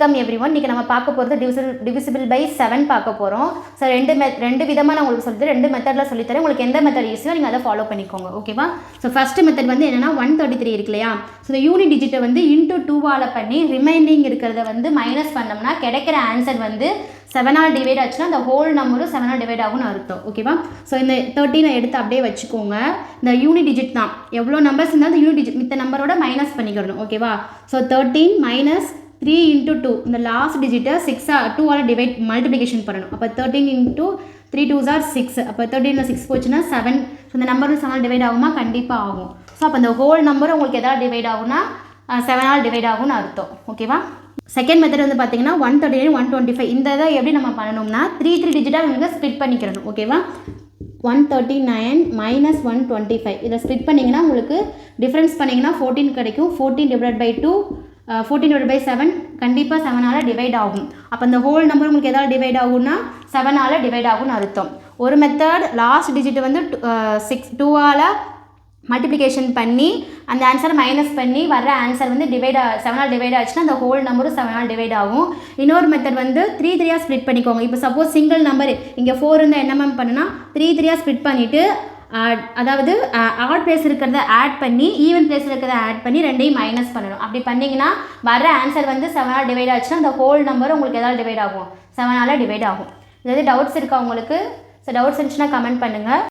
Welcome everyone. இன்னைக்கு நம்ம பார்க்க போகிறது டிவிசிபிள் பை 7 பார்க்க போகிறோம். ஸோ ரெண்டு விதமாக நான் உங்களுக்கு சொல்லித்தரேன், 2 மெத்தடில் சொல்லித்தரேன். உங்களுக்கு எந்த மெத்தட் ஈஸியோ நீங்கள் அதை ஃபாலோ பண்ணிக்கோங்க, ஓகேவா? ஸோ ஃபஸ்ட்டு மெத்தட் வந்து என்னென்னா 133 இருக்கு இல்லையா? ஸோ இந்த யூனிட் டிஜிட்டை வந்து இன்ட்டு 2ஆல் பண்ணி ரிமைனிங் இருக்கிறத வந்து மைனஸ் பண்ணோம்னா கிடைக்கிற ஆன்சர் வந்து 7ஆல் டிவைட் ஆச்சுன்னா அந்த ஹோல் நம்பரும் 7ஆல் டிவைட் ஆகும்னு அர்த்தம், ஓகேவா? ஸோ இந்த 13 எடுத்து அப்படியே வச்சுக்கோங்க. இந்த யூனிட் டிஜிட் தான், எவ்வளோ நம்பர்ஸ் இருந்தாலும் யூனிட் டிஜிட் மித்த நம்பரோட மைனஸ் பண்ணிக்கிறணும், ஓகேவா? ஸோ 13 மைனஸ் 3 into 2, இந்த லாஸ்ட் டிஜிட்டை 2ஆல் டிவைட் மல்டிப்ளிகேஷன் பண்ணணும். அப்போ 13 into 3 2s are 6. அப்போ 13ல் 6 போச்சுன்னா 7. ஸோ இந்த நம்பரும் 7ஆல் டிவைட் ஆகுமா? கண்டிப்பாக ஆகும். ஸோ அப்போ இந்த ஹோல் நம்பரும் உங்களுக்கு எதாவது டிவைட் ஆகும்னா 7ஆல் டிவைட் ஆகும்னு அர்த்தம், ஓகேவா? செகண்ட் மெத்தட் வந்து பார்த்தீங்கன்னா 139 125. இந்த இதை எப்படி நம்ம பண்ணணும்னா 3 டிஜிட்டாக நீங்கள் ஸ்ப்ளிட் பண்ணிக்கிறணும், ஓகேவா? 139 மைனஸ் 125 இதை ஸ்ப்ளிட் பண்ணிங்கன்னா உங்களுக்கு டிஃப்ரென்ஸ் பண்ணிங்கன்னா 14 கிடைக்கும். 14 டிவைட் பை 2 14 டிவைட் பை 7 கண்டிப்பாக 7ஆல் டிவைட் ஆகும். அப்போ இந்த ஹோல் நம்பர் உங்களுக்கு எதாவது டிவைட் ஆகும்னா 7ஆல் டிவைட் ஆகும்னு அர்த்தம். ஒரு மெத்தட் லாஸ்ட் டிஜிட் வந்து 2ஆல் மல்டிப்ளிகேஷன் பண்ணி அந்த ஆன்சரை மைனஸ் பண்ணி வர்ற ஆன்சர் வந்து 7ஆல் டிவைட் ஆச்சுன்னா அந்த ஹோல் நம்பரும் 7ஆல் டிவைட் ஆகும். இன்னொரு மெத்தட் வந்து 3 ஸ்ப்ளிட் பண்ணிக்கோங்க. இப்போ சப்போஸ் சிங்கிள் நம்பர் இங்கே 4 இருந்தால் என்ன பண்ணுன்னா 3 ஸ்ப்ளிட் பண்ணிவிட்டு அதாவது ஆட் பிளேஸ் இருக்கிறத ஆட் பண்ணி ஈவன் பிளேஸில் இருக்கிறத ஆட் பண்ணி ரெண்டையும் மைனஸ் பண்ணணும். அப்படி பண்ணிங்கன்னா வர்ற ஆன்சர் வந்து 7ஆல் டிவைட் ஆச்சுன்னா அந்த ஹோல் நம்பர் உங்களுக்கு எதாவது டிவைட் ஆகும்? 7ஆல் டிவைட் ஆகும். ஏதாவது டவுட்ஸ் இருக்கா உங்களுக்கு? ஸோ டவுட்ஸ் இருந்துச்சுன்னா கமெண்ட் பண்ணுங்கள்.